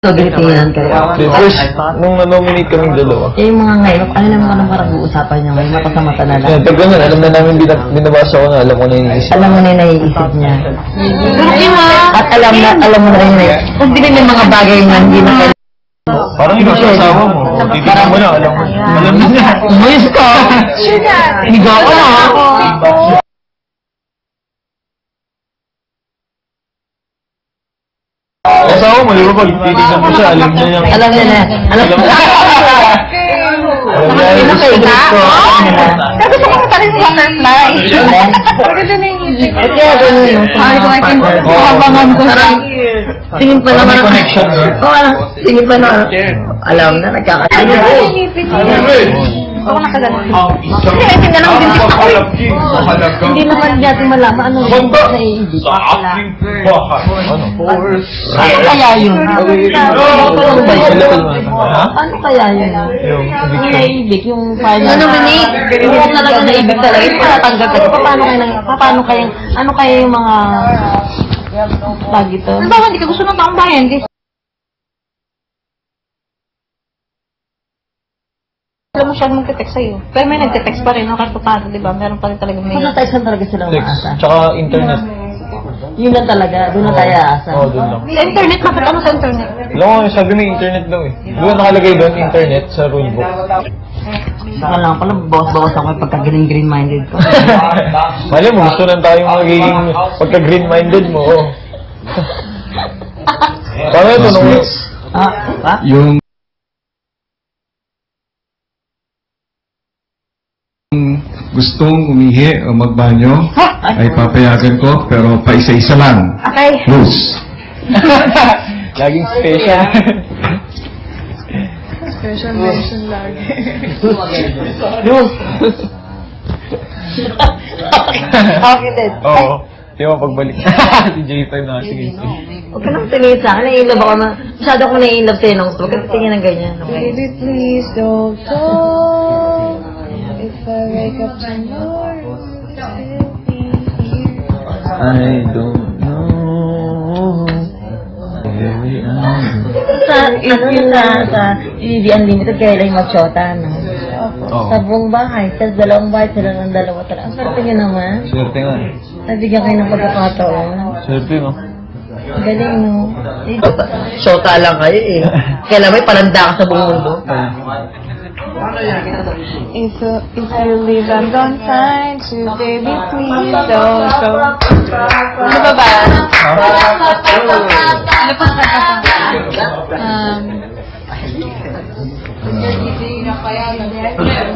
Naginitingan kayo. First, nung na-nominate kaming dalawa. Eh, yung mga ngayon, ano naman parang uusapan niya ngayon, mata na lang. Yeah, pag ganun, alam na namin, binabasa ko na, alam ko na yung isip. Alam mo na yung naiisip niya. At alam mo na rin na yun. Kung din yung mga bagay na hindi na kayo. Parang ikaw sa asawa mo, titignan mo na, alam mo. Alam mo na. Umayos ka! Higa ko na! Asawa mo, di ba pag titignan mo siya, alam niya yung... Alam niya na. Alam niya na. Alam niya yung gusto ko. Kasi gusto ko talagang butterfly. Maganda na yung isip. At kaya ganun yung Kabangan ko siya. tingin pa naman. May connection, no? Oo, tingin pa naman. Alam na, nagkakasaya. Ako nakaganon. Kasi may tinanong din ako. Hindi naman natin malaman ano yung naiisip. Ano kaya yun? Ano kaya yun? Yung naibig, yung final. Ano man eh? Yung talaga naibig talaga. Yung patatanggal ka. Paano kaya, ano kaya yung mga lagi to? Ano ba, hindi ka gusto ng taong bayan? Alam mo siya magte-text sa'yo. Pero may nagte-text pa rin, no? Kahit paano, di ba? Meron pa rin talaga may... Kung nataysan talaga sila umaasa. Tsaka internet. Yun lang talaga, doon na tayo aasa. Oo, doon lang. Sa internet, bakit ano sa internet? Alam mo, sabi mo internet daw eh. Doon nakalagay doon, internet, sa rulebook. Saka lang pala, bawas-bawas ako pagka green-minded ko. Mali mo, gusto lang tayong magiging pagka-green-minded mo. Oh. Parang ito, nung... Ha? Yung gustong umihi o magbanyo ay papayagan ko pero pa isa-isa lang. Okay. Rules. Laging special. Special mention lagi. Rules! Okay din. Oo. Di ba pagbalik? Si J5 na, sige. Huwag ka nang tingin sa akin, nai-inlove ako na, masyado ako nai-inlove sa'yo nung huwag ka tingin ng ganyan, okay? Baby, please don't go. If I wake up tomorrow, still be here. I don't know. Sa EV Unlimited, kaya lang yung mag-shota, no? Sa buong bahay, sa dalawang bahay, sila ng dalawa talaga. Ang swerte nyo naman. Swerte nga. Nabigyan kayo ng pagkakataon. Swerte, no? Galing, no? Shota lang kayo, eh. Kailan may palanda ka sa buong mundo. If you leave and don't find you, baby, please don't go. Ano ba ba? Ano pa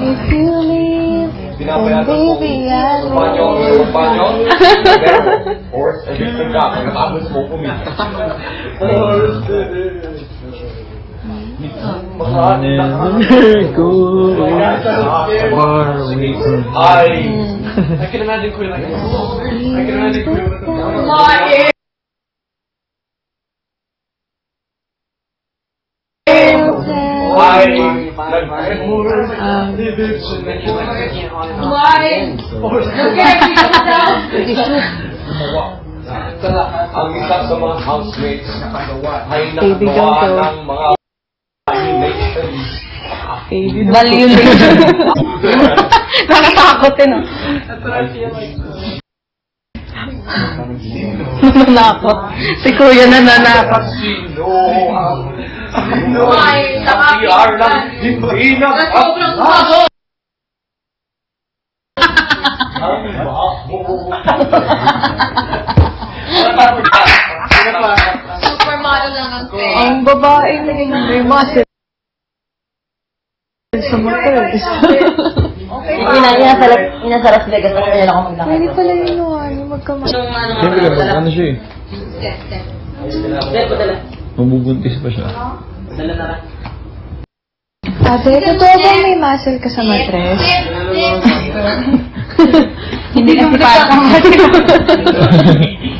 if you leave, then baby, I'll I can imagine Queen like this. I can imagine Queen with the ang isa sa mga housemates ay nakagawa ng mga Value. Nakatakot eh, no? Nananakot. Si Kuya nananakot. Sino ang CR lang hindi nakapasok? Supermodel lang ang ang babae may muscle. Sa motor. Inasa Las Vegas ako kaya ako maglakad. Pwede pala yun, yung magkamay. Siyempre, ano siya eh. Mabubuntis pa siya. Ate, totoo ba may muscle ka sa matres? Hindi kasi parang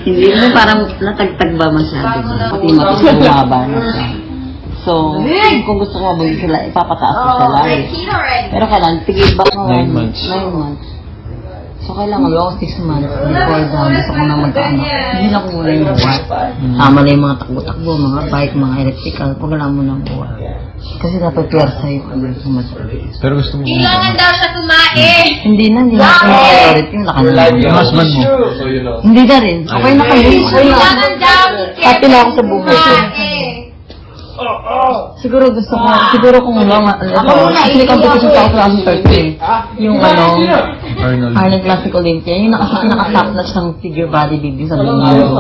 Hindi mo parang natagtag ba masyado? Pati mababa na siya. So, kung gusto ko mabagay sila, ipapataas ko sila lagi. Pero kailan, tigil ba ko 9 months. 9 months. So, kailangan ako 6 months before daw gusto ko na magkaanak. Hindi na ko muna yung buwan. Tama na yung mga takbo-takbo, mga bike, mga electrical. Huwag lang muna ang buwan. Kasi dapat pwersa yung ano sa mata. Pero gusto mo Kailangan daw siya kumain. Hindi na ako priority. Yung lakas na. yung husband mo. Hindi na rin. Okay na kami. Okay na. Kailangan daw. Happy na ako sa buhay ko. Siguro gusto ko, siguro kung actually competition sa ako 2013. Yung Arnold Classic Olympia, yung nakasap na siyang figure bodybuilding sa buong mundo.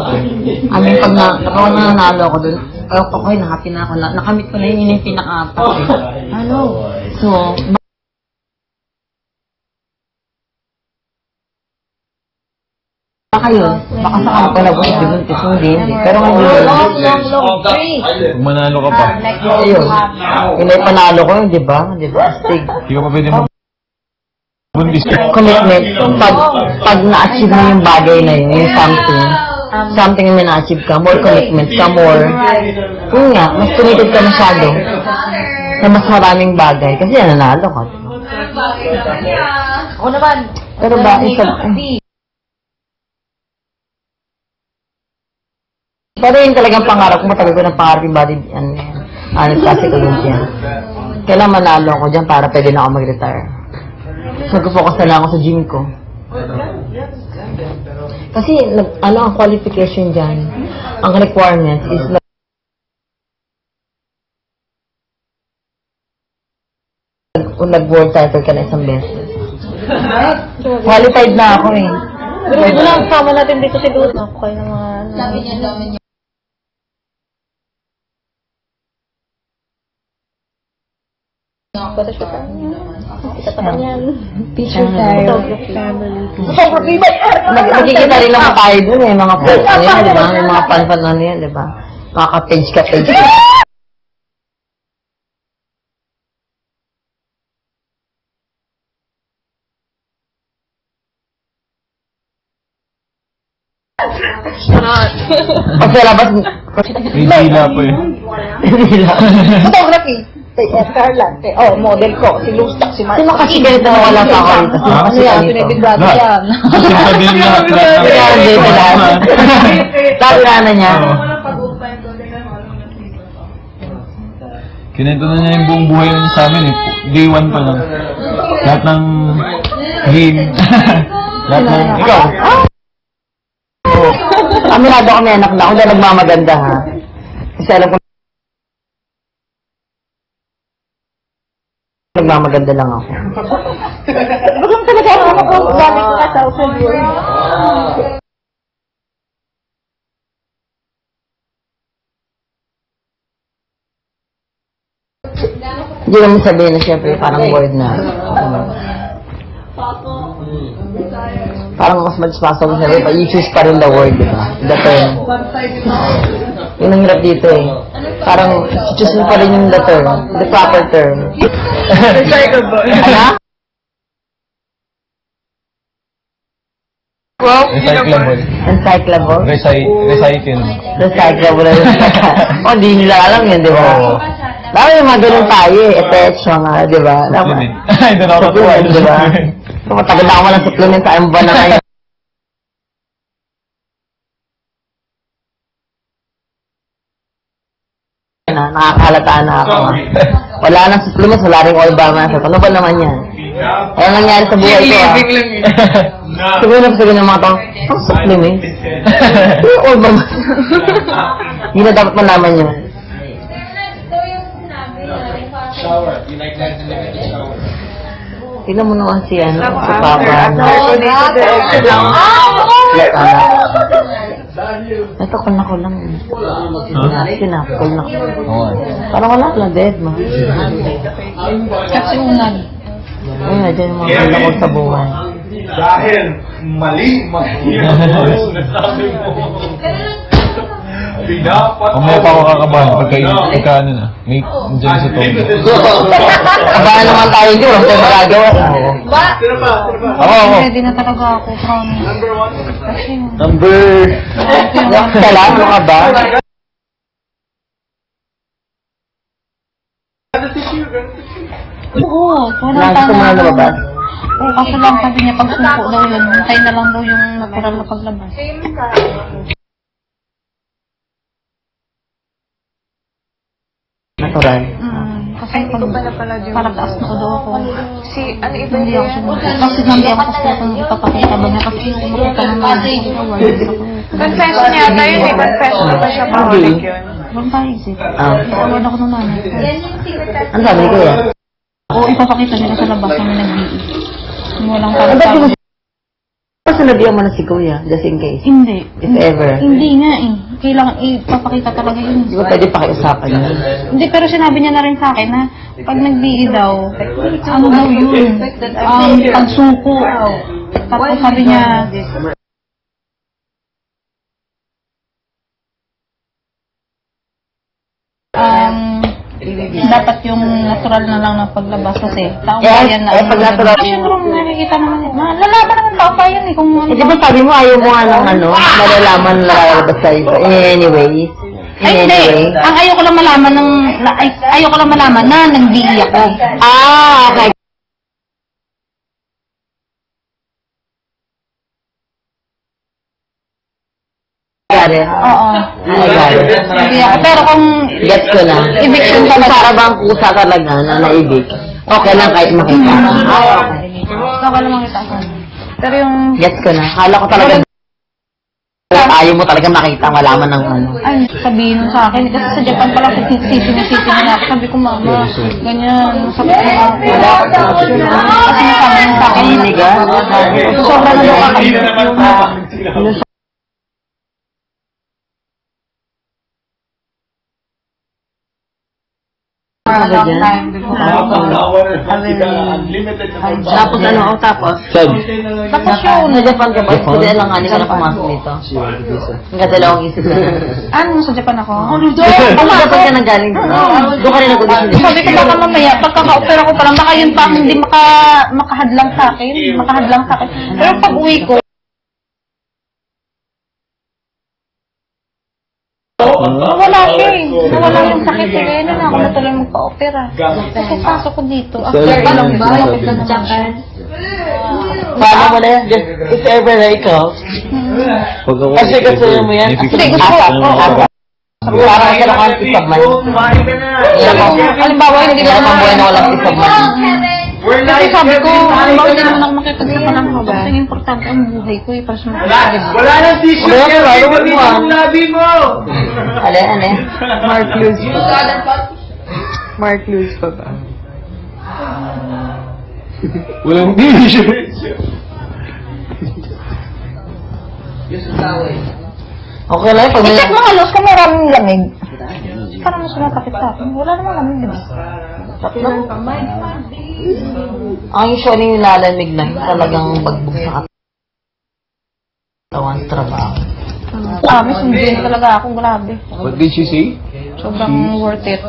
I mean, pag nanalo ako dun, okay, na-happy na ako. Nakamit ko na yun yung pinaka-happy. Ano? So, baka yun, baka sa kampo na buhay, dibuntis, hindi. Pero ngayon, Pag manalo ka pa, ayun. Yung may panalo ko yun, di ba? Di ba? Astig. hindi ka pa pwede mag-bundis. Commitment. Pag na-achieve mo yung bagay na yun, yung something na na-achieve ka, more commitment ka, more, yun nga, mas committed ka masyado sa mas maraming bagay. Kasi yan, nanalo ka. Ako naman. Pero ba, isa, pero yun talagang pangarap ko, matagal ko ng pangarap yung body, classic Olympia. Kailan manalo ako dyan para pwede na ako mag-retire. So, mag-focus na lang ako sa gym ko. Kasi, ang qualification dyan, ang requirement is kung nag-world title ka na isang beses. Qualified na ako eh. Pero wala, kasama natin dito siguro. Ako kayo ng mga... Dami niya. Picture tayo. Photography ba yan? Magkikita rin naman tayo dun eh, mga post na yan, di ba? May mga pan-pan na yan, di ba? Makaka-page ka page. Pag sa labas, May hila po eh. photography. Carla, model ko, si Lustak, si Mark. Sino kasi ganito na wala sa ako rito? Sino kasi ganito? Pinibigado yan. Kasi sabihin lahat. Sabi na niya. Kinento na niya yung buong buhay sa amin eh. Day 1 pa lang. Lahat ng game. Lahat ng... Ikaw? Aminado kami anak na ako dahil nagmamaganda ha. Kasi alam ko nagmamaganda lang ako. Bakit talaga ako balik ko na sa open world? Hindi naman sabihin na siyempre parang word na. Parang mas possible sabi pa, you choose pa rin the word, di ba? The term. Yun ang hirap dito eh. Parang, choose mo pa rin yung the term, the proper term. Recyclable. Ano? Well, Recyclable. Recyclable? Recycle. Recyclable. O, di nila alam yun, di ba? Lalo yung mga ganun tayo eh, attach mga, di ba? Supplement. Ay, doon ako natuwa. Supplement, di ba? So, matagal na ako walang supplement sa ayong buwan na ngayon. Nakakahalata na ako. Wala nang supplements, wala rin oil balm. Ano ba naman yan? Ano nangyari sa buhay ko ah? Siguro na sabihin ng mga tao, ang supplement? Yung oil balm. Hindi na dapat malaman yun. Tignan mo naman si ano, si Papa. Ito ko na ko lang. Sinapol na ko. Parang wala lang, dead ma. Kasungan. Ayun na, dyan yung mga kulakot sa buhay. Dahil mali sinasabi mo. Mamaya pa ako kakabahan pagka ano na. May dyan sa tono. Kabahan naman tayo dyan, wala tayo magagawa. Ako. Ready na talaga ako, promise. Number... Ka lang, ano ka ba? Oo, Gusto mo na lumabas? Oo, kaso lang sabi niya pag suko daw yun, hintay na lang daw yung natural na paglabas. Natural. Kasi para taas na daw ako. Hindi ako sumunod. Kasi hindi ako kasi kung ipapakita ba niya kasi yung makita naman. Confession yata yun eh. Confession na ba siya mahalik yun? Huwag tayo isip. Tawad ako ng nanay. Ano sabi ko yan? Oo, ipapakita nila sa labas kami nag-BE. Walang Ano parang ba sinabihan mo na si Kuya, just in case? Hindi. If ever. Hindi nga eh. Kailangan ipapakita talaga yun. Hindi ko pwede pakiusapan yun. Hindi, pero sinabi niya na rin sa akin na pag nag-BE daw, ano daw yun? Pagsuko. Tapos sabi niya, dapat yung natural na lang ng paglabas kasi taong bayan na. Pag natural. Siyempre, nakikita naman. Nalalaman naman taong bayan eh. Kung ano. Di ba sabi mo ayaw mo nga ng malalaman na lalabas sa'yo. Anyways. Ay, hindi. Ang ayoko lang malaman ayoko lang malaman na nag-BE ako. Okay. Oo. Hindi ako. Pero kung Gets ko na. eviction Kung talaga. para bang kusa talaga na naibig, okay lang kahit makita. Okay. Baka naman kita ako. Pero yung Gets ko na. Kala ko talaga ayaw mo talaga makita, malaman ng ano. ay, sabihin mo sa akin. Kasi sa Japan pala, sisi na ako. Sabi ko, mama, ganyan, sakit na ako. Kasi nasabi niya sa akin, sobrang nakakainis. Tapos ano, tapos? Tapos yun, na Japan ka ba? Kasi alanganin ka na pumasok dito. Ang dalawang isip na. Ano, sa Japan ako? Ano Japan ka nang galing? Doon ka rin nag-audition. Sabi ko baka mamaya, pagkaka-opera ko pa lang, baka yun pa ang hindi makahadlang sa akin. Pero pag uwi ko, nawala siya eh. Nawala yung sakit eh. Kaya na ako natuloy magpa-opera. Kasi pasok ko dito. After ilang ba? Paano mo na yan? If ever na ikaw. Kasi gusto mo yan? Hindi, gusto ko. Parang ka lang ang tisabman. Halimbawa, hindi Kaya lang pang buhay na walang tisabman. Kasi sabi ko, halimbawa hindi naman ako makipagsapan ng mga. Kasi importante ang buhay ko eh. Para sa mga Wala nang tissue Wala, yan. wala, Hindi wala. mo labi mo. Ale. Mark Lewis pa ba? Walang tissue. Okay lang, pag may... I-check mo halos kung maraming lamig. Parang mas matakit sa akin. Wala namang lamig, di ba? Ang usually yung lalamig na yun, talagang bagbog sa katawan sa trabaho. Promise, hindi talaga ako. Grabe. What did she say? Sobrang worth it.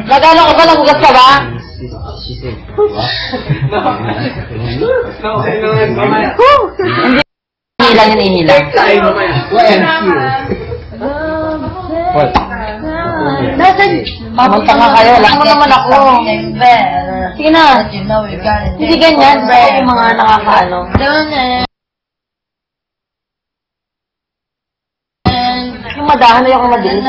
Nagano ka ba? Nagugas ka ba? Inilang yan, inilang. What? Mamanta nga kayo, alam mo naman ako. Sige na. Hindi ganyan, bro. Yung mga nakakaano. Yung madahan na yung mabilis.